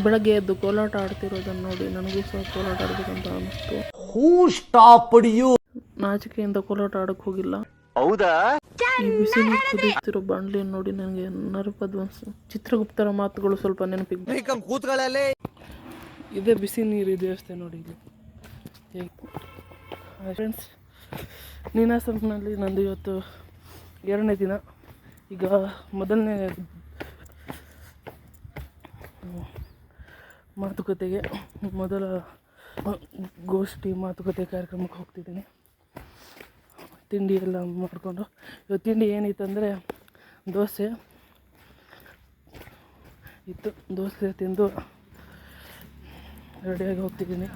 ಬೆಳಗ್ಗೆ ಎದ್ದು ಕೋಲಾಟ ಆಡ್ತಿರೋದನ್ನು ನೋಡಿ ನನಗೂ ಸಹ ಕೋಲಾಟ ಆಡಬೇಕಂತ ಅನ್ನಿಸ್ತು. ನಾಚಿಕೆಯಿಂದ ಕೋಲಾಟ ಆಡಕ್ಕೆ ಹೋಗಿಲ್ಲ. ಹೌದಾ? ಈ ಬಿಸಿ ನೀರು ಕುದಿಯುತ್ತಿರೋ ಬಾಂಡ್ಲಿಯನ್ನು ನೋಡಿ ನನಗೆ ನರಪದ್ವಂಸ ಚಿತ್ರಗುಪ್ತರ ಮಾತುಗಳು ಸ್ವಲ್ಪ ನೆನಪಿಗೆ. ಇದೇ ಬಿಸಿ ನೀರು ದೇವಸ್ಥೆ ನೋಡಿ ಇಲ್ಲಿ. ಫ್ರೆಂಡ್ಸ್, ನೀನಾಸಂನಲ್ಲಿ ನಂದು ಇವತ್ತು 2ನೇ ದಿನ. ಈಗ ಮೊದಲನೇ ಮಾತುಕತೆಗೆ, ಮೊದಲ ಗೋಷ್ಠಿ ಮಾತುಕತೆ ಕಾರ್ಯಕ್ರಮಕ್ಕೆ ಹೋಗ್ತಿದ್ದೀನಿ. ತಿಂಡಿ ಎಲ್ಲ ಮಾಡಿಕೊಂಡು, ಇವತ್ತು ತಿಂಡಿ ಏನಿತ್ತಂದರೆ ದೋಸೆ ಇತ್ತು. ದೋಸೆ ತಿಂದು ರೆಡಿಯಾಗಿ ಹೋಗ್ತಿದ್ದೀನಿ.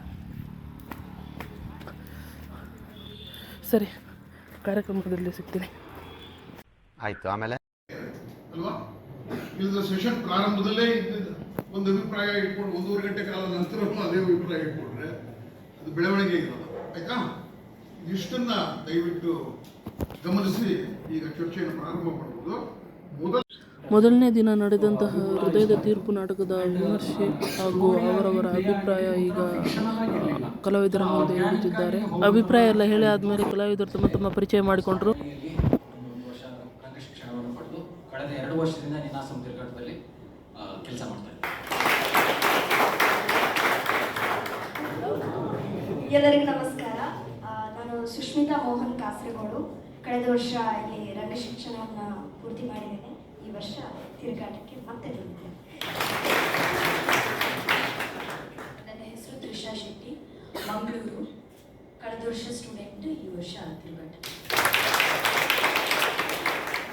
ಸರಿ, ಕಾರ್ಯಕ್ರಮದಲ್ಲಿ ಸಿಗ್ತೀನಿ. ಆಯಿತು. ಆಮೇಲೆ ಅಲ್ವಾ, ಇದು ಸೆಷನ್ ಪ್ರಾರಂಭದಲ್ಲೇ ಒಂದು ಅಭಿಪ್ರಾಯ ಇಟ್ಕೊಂಡು 1.5 ಗಂಟೆ ಕಾಲ ನಂತರವೂ ಅದೇ ಅಭಿಪ್ರಾಯ ಇಟ್ಕೊಂಡ್ರೆ ಅದು ಬೆಳವಣಿಗೆ ಇರೋದು. ಆಯ್ತಾ? ಇಷ್ಟನ್ನ ದಯವಿಟ್ಟು ಗಮನಿಸಿ ಈಗ ಚರ್ಚೆಯನ್ನು ಪ್ರಾರಂಭ ಮಾಡಬಹುದು. ಮೊದಲನೇ ದಿನ ನಡೆದಂತಹ ಹೃದಯದ ತೀರ್ಪು ನಾಟಕದ ವಿಮರ್ಶೆ ಹಾಗೂ ಅವರವರ ಅಭಿಪ್ರಾಯ ಈಗ ಕಲಾವಿದರ ಮುಂದೆ ಹೇಳುತ್ತಿದ್ದಾರೆ. ಅಭಿಪ್ರಾಯ ಎಲ್ಲ ಹೇಳಿ ಆದಮೇಲೆ ಕಲಾವಿದರು ತಮ್ಮ ಪರಿಚಯ ಮಾಡಿಕೊಂಡ್ರು. ಕಳೆದ 2 ವರ್ಷದಿಂದ ನೀನಾಸಂ ತಿರುಗಾಟದಲ್ಲಿ ಕೆಲಸ ಮಾಡ್ತಾ ಇದ್ದೀನಿ. ಎಲ್ಲರಿಗೂ ನಮಸ್ಕಾರ. ನಾನು ಸುಷ್ಮಿತಾ ಮೋಹನ್ ಕಾಸರಗೋಡು. ಕಳೆದ ವರ್ಷ ಇಲ್ಲಿ ರಂಗಶಿಕ್ಷಣವನ್ನು ಪೂರ್ತಿ ಮಾಡಿದ್ದೇನೆ. ಈ ವರ್ಷ ತಿರುಗಾಟಕ್ಕೆ ಮತ್ತೆ ಬಂದಿದ್ದೇನೆ. ನನ್ನ ಹೆಸರು ತ್ರಿಷಾ ಶೆಟ್ಟಿ, ಮಂಗಳೂರು. ಕಳೆದ ವರ್ಷ ಸ್ಟೂಡೆಂಟ್, ಈ ವರ್ಷ ತಿರುಗಾಟ.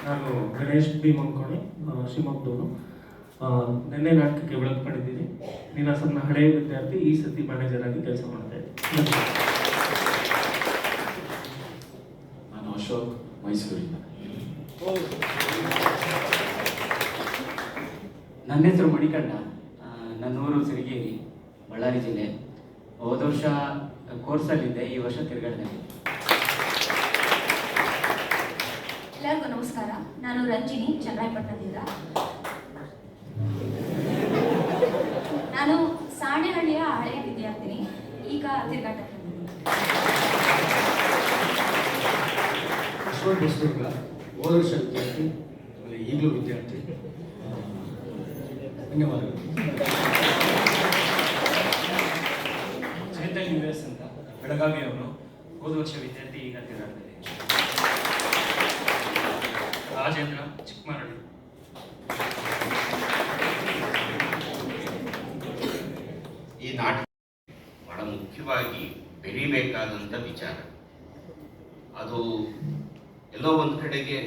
ನಾನು ಗಣೇಶ್ ಬಿ ಮಂಕೋಣಿ, ಶಿವಮೊಗ್ಗದವನು. ನಿನ್ನೆ ನಾಟಕಕ್ಕೆ ಬೆಳಕು ಪಡೆದಿದ್ದೀನಿ. ನೀನಾಸಂನ ಹಳೆಯ ವಿದ್ಯಾರ್ಥಿ, ಈ ಸತಿ ಮ್ಯಾನೇಜರ್ ಆಗಿ ಕೆಲಸ ಮಾಡ್ತಾ ಇದ್ದೀನಿ. ನಾನು ಅಶೋಕ್, ಮೈಸೂರಿಂದ. ನನ್ನ ಹೆಸರು ಮಣಿಕಂಡ, ನನ್ನೂರು ಸಿರಿಗೇರಿ, ಬಳ್ಳಾರಿ ಜಿಲ್ಲೆ. ಹೋದ ವರ್ಷ ಕೋರ್ಸಲ್ಲಿದ್ದೆ, ಈ ವರ್ಷ ತಿರುಗಾಟದಲ್ಲಿ. ಎಲ್ಲರಿಗೂ ನಮಸ್ಕಾರ. ನಾನು ರಂಜಿನಿ, ಚನ್ನರಾಯಪಟ್ಟಣದಿಂದ. ನಾನು ಸಾಣೆಹಳ್ಳಿಯ ಹಳೆಯ ವಿದ್ಯಾರ್ಥಿನಿ, ಈಗ ತಿರುಗಾಟಕ್ಕೆ ಬಂದಿದ್ದೀನಿ. ಅಶ್ವಥ್ ಬಸದುರ್ಗ, ಹೋದ ವರ್ಷ ವಿದ್ಯಾರ್ಥಿ, ಈಗಲೂ ವಿದ್ಯಾರ್ಥಿ. ಧನ್ಯವಾದಗಳು. ಚೇತನ್ US ಅಂತ, ಬೆಳಗಾವಿ ಅವನು. ಹೋದ ವರ್ಷ ವಿದ್ಯಾರ್ಥಿ, ಈಗ ತಿರುಗಾಟದಲ್ಲಿ. ರಾಜೇಂದ್ರ, ಚಿಕ್ಕಮರಳಿ. ಈ ನಾಟಕ ಬಹಳ ಮುಖ್ಯವಾಗಿ ಬೆರಿಬೇಕಾದಂಥ ವಿಚಾರ. ಅದು ಎಲ್ಲೋ ಒಂದು ಕಡೆಗೆ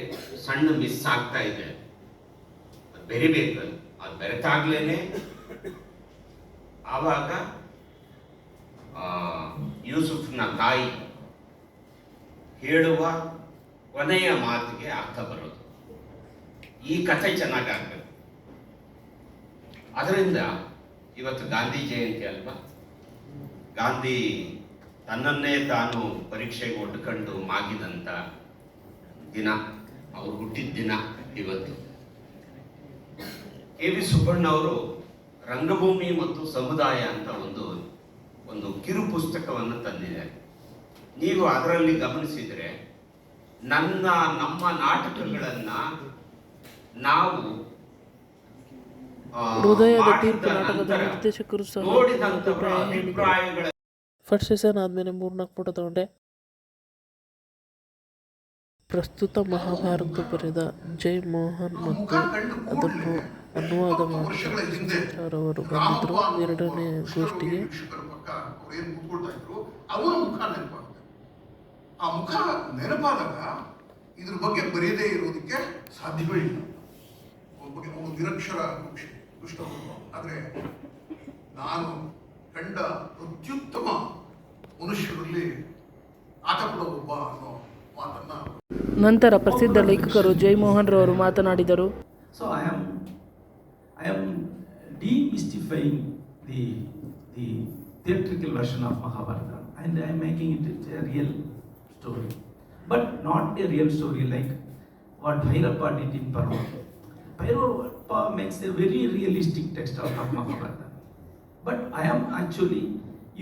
ಸಣ್ಣ ಮಿಸ್ ಆಗ್ತಾ ಇದೆ. ಅದು ಬೆರಿಬೇಕು. ಅದು ಬೆರೆತಾಗ್ಲೇನೆ ಆವಾಗ ಯೂಸುಫ್ನ ತಾಯಿ ಹೇಳುವ ಕೊನೆಯ ಮಾತಿಗೆ ಅರ್ಥ ಬರೋದು. ಈ ಕಥೆ ಚೆನ್ನಾಗಾಗಬೇಕು. ಅದರಿಂದ ಇವತ್ತು ಗಾಂಧಿ ಜಯಂತಿ ಅಲ್ವಾ? ಗಾಂಧಿ ತನ್ನನ್ನೇ ತಾನು ಪರೀಕ್ಷೆಗೆ ಒಡ್ಕೊಂಡು ಮಾಗಿದಂಥ ದಿನ, ಅವರು ಹುಟ್ಟಿದ ದಿನ ಇವತ್ತು. ಕೆ.ವಿ. ಸುಬ್ಬಣ್ಣ ಅವರು ರಂಗಭೂಮಿ ಮತ್ತು ಸಮುದಾಯ ಅಂತ ಒಂದು ಕಿರು ಪುಸ್ತಕವನ್ನು ತಂದಿದ್ದಾರೆ. ನೀವು ಅದರಲ್ಲಿ ಗಮನಿಸಿದರೆ ನಮ್ಮ ನಾಟಕಗಳನ್ನ ನಾವು ಹೃದಯದ ತೀರ್ಪು ನಾಟಕದ ನಿರ್ದೇಶಕರು ಸಹ ಅಭಿಪ್ರಾಯಗಳ ಫಸ್ಟ್ ಸೀಸನ್ ಆದಮೇಲೆ 3-4 ಫೋಟೋ ತಗೊಂಡೆ. ಪ್ರಸ್ತುತ ಮಹಾಭಾರತ ಬರೆದ ಜೈ ಮೋಹನ್ ಮತ್ತು ಅದನ್ನು ಅನುವಾದ ಮಾಡಿದವರು ಬಂದಿದ್ರು 2ನೇ ಗೋಷ್ಠಿಗೆ. ಅವರ ಮುಖ ನೆನಪಾಗುತ್ತೆ. ಆ ಮುಖ ನೆನಪಾದಾಗ ಇದ್ರ ಬಗ್ಗೆ ಬರೆಯದೇ ಇರೋದಕ್ಕೆ ಸಾಧ್ಯವೇ ಇಲ್ಲ. ಒಬ್ಬಗೆ ಅವನು ನಿರಕ್ಷರ ದುಷ್ಟ. ಆದರೆ ನಾನು ಕಂಡ ಅತ್ಯುತ್ತಮ ಮನುಷ್ಯರಲ್ಲಿ ಆತ ಕೂಡ ಒಬ್ಬ ಅನ್ನೋ ಮಾತನ್ನ ನಂತರ ಪ್ರಸಿದ್ಧ ಲೇಖಕರು ಜಯಮೋಹನ್ ರವರು ಮಾತನಾಡಿದರು. So I am demystifying the theatrical version of Mahabharata, and I am making it a real story, but not a real story like what Bhairappa did in Parva. Bhairappa makes a very realistic text out of Mahabharata. but I am actually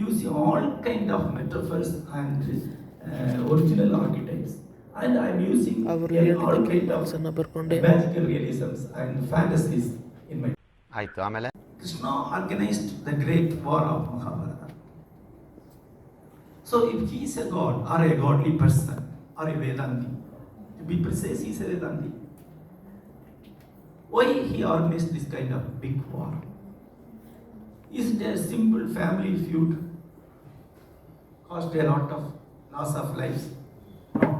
using all kind of metaphors and original archetypes, and I am using ಅವರು all ಹೇಳಿದ kind of climax ಅನ್ನು ಬರ್ಕೊಂಡೆ. magical realisms and fantasies in my. ಆಯ್ತು, ಆಮೇಲೆ Krishna organized the great war of Mahabharata. So if he is a god or a godly person or a Vedanti, to be precise, he is a Vedanti. Why he organized this kind of big war? Is it a simple family feud? Caused a lot of loss of lives? No.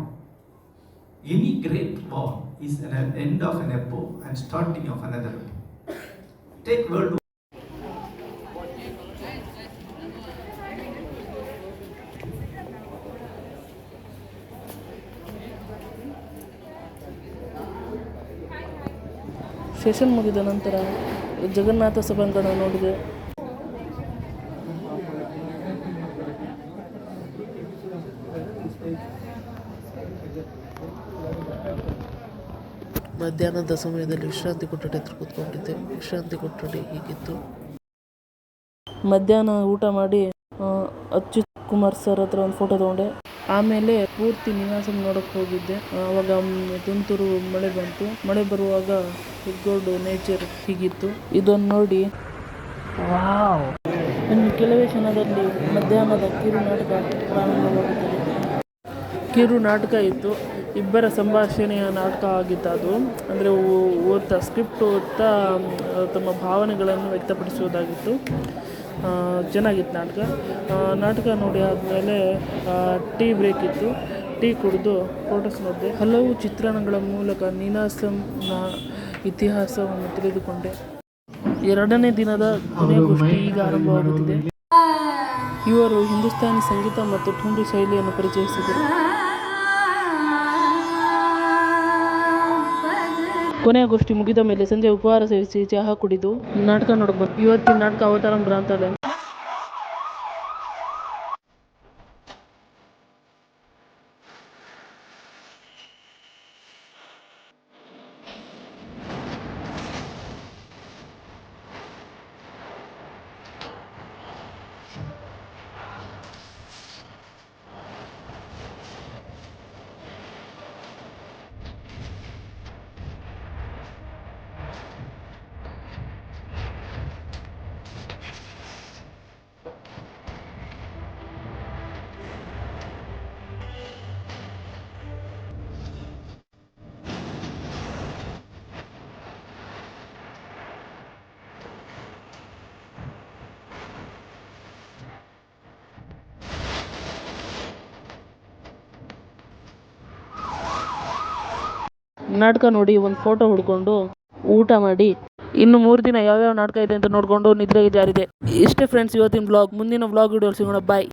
Any great war is an end of an epoch and starting of another epoch. Take World War. Session ಮುಗಿದ ನಂತರ ಜಗನ್ನಾಥ ಸಭಾಂಗಣ ನೋಡಿದೆ. ಮಧ್ಯಾಹ್ನದ ಸಮಯದಲ್ಲಿ ವಿಶ್ರಾಂತಿ ಕೊಠಡಿ ಹತ್ರ ಕೂತ್ಕೊಂಡಿದ್ದೆ. ವಿಶ್ರಾಂತಿ ಕೊಠಡಿ ಹೀಗಿತ್ತು. ಮಧ್ಯಾಹ್ನ ಊಟ ಮಾಡಿ ಅಚ್ಯುತ್ ಕುಮಾರ್ ಸರ್ ಹತ್ರ ಒಂದು ಫೋಟೋ ತೊಗೊಂಡೆ. ಆಮೇಲೆ ಪೂರ್ತಿ ನಿವಾಸಂ ನೋಡೋಕ್ಕೆ ಹೋಗಿದ್ದೆ. ಆವಾಗ ತುಂತುರು ಮಳೆ ಬಂತು. ಮಳೆ ಬರುವಾಗ ಹೆಗ್ಗೋಡು ನೇಚರ್ ಹೀಗಿತ್ತು. ಇದನ್ನು ನೋಡಿ ವಾವ್. ಇನ್ನು ಕೆಲವೇ ಕ್ಷಣದಲ್ಲಿ ಮಧ್ಯಾಹ್ನದ ಕಿರು ನಾಟಕ ಪ್ರಾರಂಭವಾಗುತ್ತದೆ. ಕಿರು ನಾಟಕ ಇತ್ತು. ಇಬ್ಬರ ಸಂಭಾಷಣೆಯ ನಾಟಕ ಆಗಿತ್ತು ಅದು. ಅಂದರೆ ಓದ್ತಾ ಸ್ಕ್ರಿಪ್ಟ್ ಓದ್ತಾ ತಮ್ಮ ಭಾವನೆಗಳನ್ನು ವ್ಯಕ್ತಪಡಿಸುವುದಾಗಿತ್ತು. ಚೆನ್ನಾಗಿತ್ತು ನಾಟಕ. ನಾಟಕ ನೋಡಿ ಆದಮೇಲೆ ಟೀ ಬ್ರೇಕ್ ಇತ್ತು. ಟೀ ಕುಡಿದು ಫೋಟೋಸ್ ನೋಡಿದೆ. ಹಲವು ಚಿತ್ರಣಗಳ ಮೂಲಕ ನೀನಾಸಂನ ಇತಿಹಾಸವನ್ನು ತಿಳಿದುಕೊಂಡೆ. ಎರಡನೇ ದಿನದ ಕೊನೆಯ ಗೋಷ್ಠಿ ಈಗ ಆರಂಭವಾಗುತ್ತಿದೆ. ಇವರು ಹಿಂದೂಸ್ತಾನಿ ಸಂಗೀತ ಮತ್ತು ಠುಮ್ರಿ ಶೈಲಿಯನ್ನು ಪರಿಚಯಿಸಿದರು. ಕೊನೆಯ ಗೋಷ್ಠಿ ಮುಗಿದ ಮೇಲೆ ಸಂಜೆ ಉಪಹಾರ ಸೇವಿಸಿ ಚಹಾ ಕುಡಿದು ನಾಟಕ ನೋಡಕ್ ಬಂತು. ಇವತ್ತಿನ ನಾಟಕ ಅವತಾರಂ ಗ್ರಂಥಾಲಯ. ನಾಟಕ ನೋಡಿ ಒಂದು ಫೋಟೋ ಹುಡ್ಕೊಂಡು ಊಟ ಮಾಡಿ ಇನ್ನು 3 ದಿನ ಯಾವ್ಯಾವ ನಾಟಕ ಇದೆ ಅಂತ ನೋಡಿಕೊಂಡು ನಿದ್ರೆಗೆ ಜಾರಿದೆ. ಇಷ್ಟೇ ಫ್ರೆಂಡ್ಸ್ ಇವತ್ತಿನ ವ್ಲಾಗ್. ಮುಂದಿನ ವ್ಲಾಗ್ ವಿಡಿಯೋ ಸಿಗೋಣ. ಬಾಯ್.